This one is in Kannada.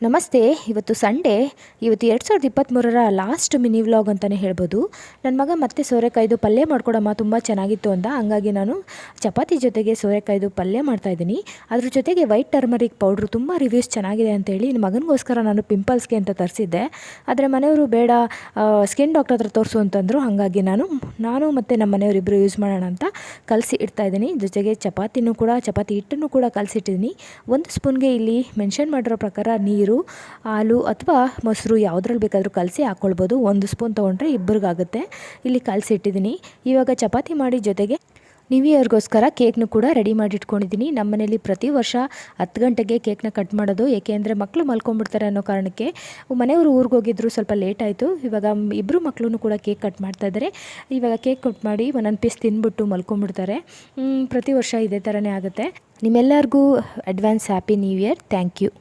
ನಮಸ್ತೆ. ಇವತ್ತು ಸಂಡೇ. ಇವತ್ತು 2023ರ ಲಾಸ್ಟ್ ಮಿನಿ ವ್ಲಾಗ್ ಅಂತಲೇ ಹೇಳ್ಬೋದು. ನನ್ನ ಮಗ ಮತ್ತೆ ಸೋರೆಕಾಯ್ದು ಪಲ್ಯ ಮಾಡ್ಕೊಡಮ್ಮ ತುಂಬ ಚೆನ್ನಾಗಿತ್ತು ಅಂದ. ಹಂಗಾಗಿ ನಾನು ಚಪಾತಿ ಜೊತೆಗೆ ಸೋರೆಕಾಯ್ದು ಪಲ್ಯ ಮಾಡ್ತಾಯಿದ್ದೀನಿ. ಅದ್ರ ಜೊತೆಗೆ ವೈಟ್ ಟರ್ಮರಿಕ್ ಪೌಡ್ರು ತುಂಬ ರಿವ್ಯೂಸ್ ಚೆನ್ನಾಗಿದೆ ಅಂತೇಳಿ ನನ್ನ ಮಗನಿಗೋಸ್ಕರ ನಾನು ಪಿಂಪಲ್ಸ್ಗೆ ಅಂತ ತರಿಸಿದ್ದೆ. ಆದರೆ ಮನೆಯವರು ಬೇಡ, ಸ್ಕಿನ್ ಡಾಕ್ಟರ್ ಹತ್ರ ತೋರಿಸು ಅಂತಂದರು. ಹಾಗಾಗಿ ನಾನು ಮತ್ತು ನಮ್ಮ ಮನೆಯವರಿಬ್ಬರು ಯೂಸ್ ಮಾಡೋಣ ಅಂತ ಕಲಸಿ ಇಡ್ತಾಯಿದ್ದೀನಿ. ಜೊತೆಗೆ ಚಪಾತಿ ಹಿಟ್ಟನ್ನು ಕೂಡ ಕಲಸಿಟ್ಟಿದ್ದೀನಿ. 1 ಸ್ಪೂನ್ಗೆ ಇಲ್ಲಿ ಮೆನ್ಷನ್ ಮಾಡಿರೋ ಪ್ರಕಾರ ನೀರು, ಹಾಲು ಅಥವಾ ಮೊಸರು ಯಾವುದ್ರಲ್ಲಿ ಬೇಕಾದರೂ ಕಲಸಿ ಹಾಕ್ಕೊಳ್ಬೋದು. 1 ಸ್ಪೂನ್ ತೊಗೊಂಡ್ರೆ ಇಬ್ಬರಿಗಾಗುತ್ತೆ. ಇಲ್ಲಿ ಕಲಸಿ ಇಟ್ಟಿದ್ದೀನಿ. ಇವಾಗ ಚಪಾತಿ ಮಾಡಿ ಜೊತೆಗೆ ನ್ಯೂ ಇಯರ್ಗೋಸ್ಕರ ಕೇಕ್ನು ಕೂಡ ರೆಡಿ ಮಾಡಿ ಇಟ್ಕೊಂಡಿದ್ದೀನಿ. ನಮ್ಮ ಮನೇಲಿ ಪ್ರತಿ ವರ್ಷ 10 ಗಂಟೆಗೆ ಕೇಕ್ನ ಕಟ್ ಮಾಡೋದು. ಏಕೆಂದರೆ ಮಕ್ಕಳು ಮಲ್ಕೊಂಡ್ಬಿಡ್ತಾರೆ ಅನ್ನೋ ಕಾರಣಕ್ಕೆ. ಮನೆಯವರು ಊರಿಗೆ ಹೋಗಿದ್ರು, ಸ್ವಲ್ಪ ಲೇಟ್ ಆಯಿತು. ಇವಾಗ ಇಬ್ಬರು ಮಕ್ಕಳು ಕೂಡ ಕೇಕ್ ಕಟ್ ಮಾಡ್ತಾಯಿದ್ದಾರೆ. ಇವಾಗ ಕೇಕ್ ಕಟ್ ಮಾಡಿ ಒಂದೊಂದು ಪೀಸ್ ತಿಂದ್ಬಿಟ್ಟು ಮಲ್ಕೊಂಡ್ಬಿಡ್ತಾರೆ. ಪ್ರತಿ ವರ್ಷ ಇದೇ ಥರನೇ ಆಗುತ್ತೆ. ನಿಮ್ಮೆಲ್ಲರಿಗೂ advance happy new year. Thank you.